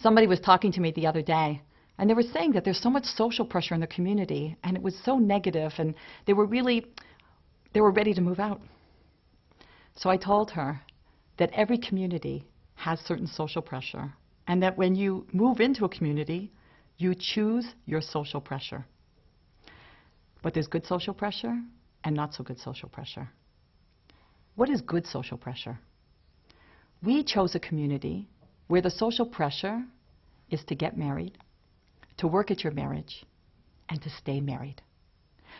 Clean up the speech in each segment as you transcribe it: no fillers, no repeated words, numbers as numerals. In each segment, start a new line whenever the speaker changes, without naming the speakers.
Somebody was talking to me the other day, and they were saying that there's so much social pressure in the community, and it was so negative, and they were ready to move out. So I told her that every community has certain social pressure, and that when you move into a community, you choose your social pressure. But there's good social pressure and not so good social pressure. What is good social pressure? We chose a community where the social pressure is to get married, to work at your marriage, and to stay married.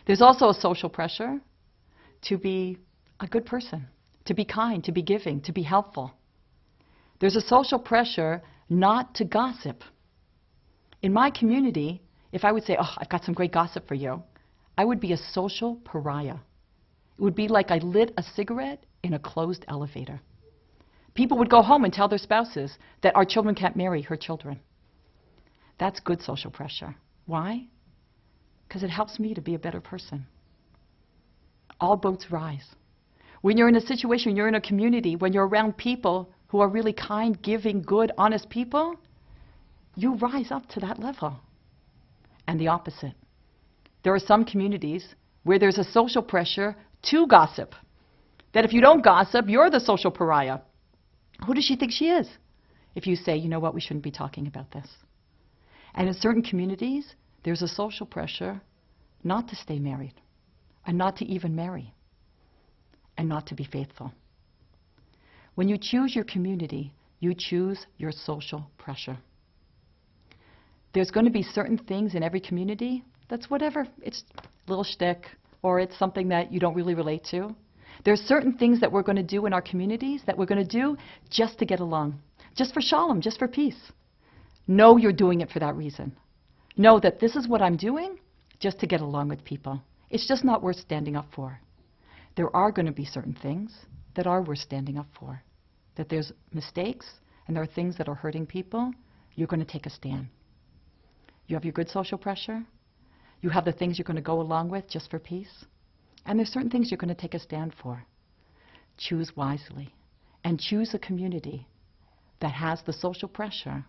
There's also a social pressure to be a good person, to be kind, to be giving, to be helpful. There's a social pressure not to gossip. In my community, if I would say, oh, I've got some great gossip for you, I would be a social pariah. It would be like I lit a cigarette in a closed elevator. People would go home and tell their spouses that our children can't marry her children. That's good social pressure. Why? Because it helps me to be a better person. All boats rise. When you're in a situation, you're in a community, when you're around people who are really kind, giving, good, honest people, you rise up to that level. And the opposite. There are some communities where there's a social pressure to gossip. That if you don't gossip, you're the social pariah. Who does she think she is? If you say, you know what, we shouldn't be talking about this. And in certain communities, there's a social pressure not to stay married, and not to even marry, and not to be faithful. When you choose your community, you choose your social pressure. There's going to be certain things in every community that's whatever, it's a little shtick, or it's something that you don't really relate to. There's certain things that we're going to do in our communities that we're going to do just to get along, just for shalom, just for peace. Know you're doing it for that reason. Know that this is what I'm doing just to get along with people. It's just not worth standing up for. There are going to be certain things that are worth standing up for. That there's mistakes and there are things that are hurting people, you're going to take a stand. You have your good social pressure. You have the things you're going to go along with just for peace. And there's certain things you're going to take a stand for. Choose wisely. And choose a community that has the social pressure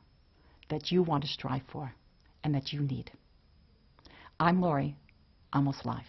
that you want to strive for and that you need. I'm Lori, Amos Life.